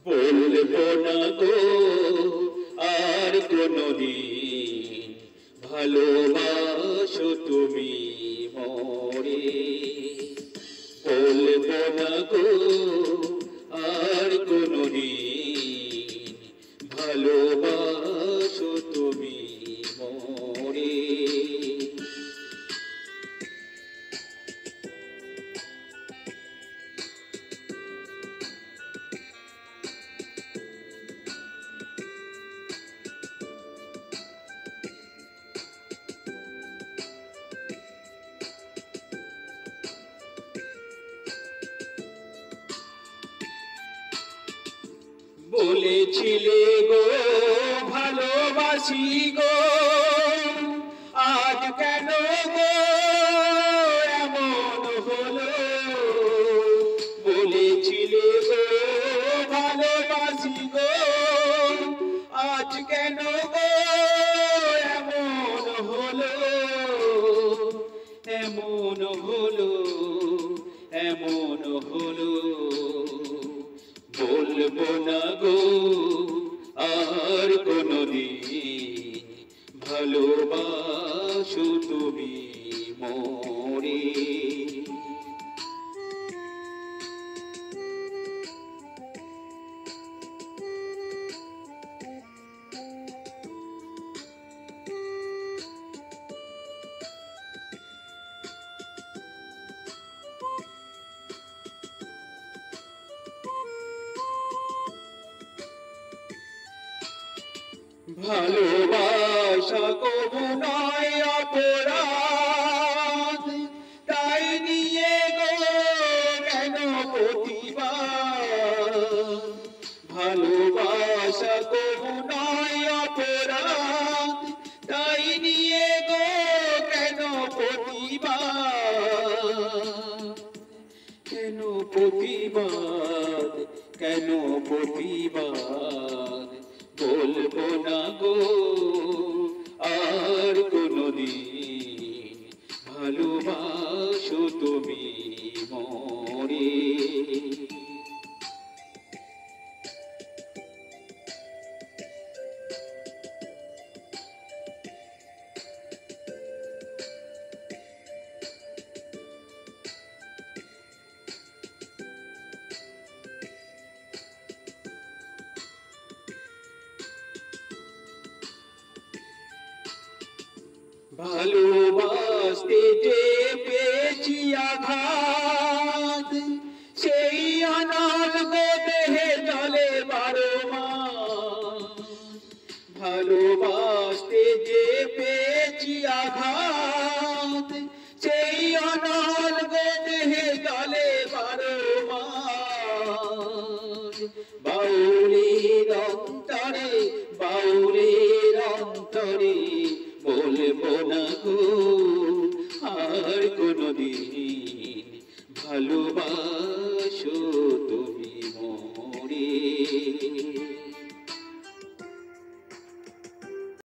বলবো না গো আর কোনদিন ভালোবাসো তুমি মোরে। বলবো না গো আর কোনদিন ভালোবাসো তুমি মোরে। বলেছিলে গো ভালোবাসি গো, আজ কেন গো এমন হলো। বলেছিলে গো ভালোবাসি গো, আজ কেন গো এমন হলো। এমন হলো, এমন হলো। বলবো না গো আর কোনদিন ভালোবাসো তুমি মোরে। ভালোবাসা কবু নয় অপরাধ, তাই নিয়ে গো কেন প্রতিবাদ। ভালোবাসা কবু নয় অপরাধ, তাই নিয়ে গো কেন প্রতিবাদ। কেন প্রতিবাদ, কেন প্রতিবাদ। বলবো না গো আর কোনদিন ভালোবাসো তুমি মোরে। ভালোবাসতে যে পেয়েছি আঘাত, সেই অনল গো দেহে জলে 12 মাস। ভালোবাসতে যে পেয়েছি আঘাত, সেই অনল গো দেহে জলে 12 মাস। বাউলের অন্তরে, বাউলের অন্তরে বলবো না গো আর কোনদিন ভালোবাসো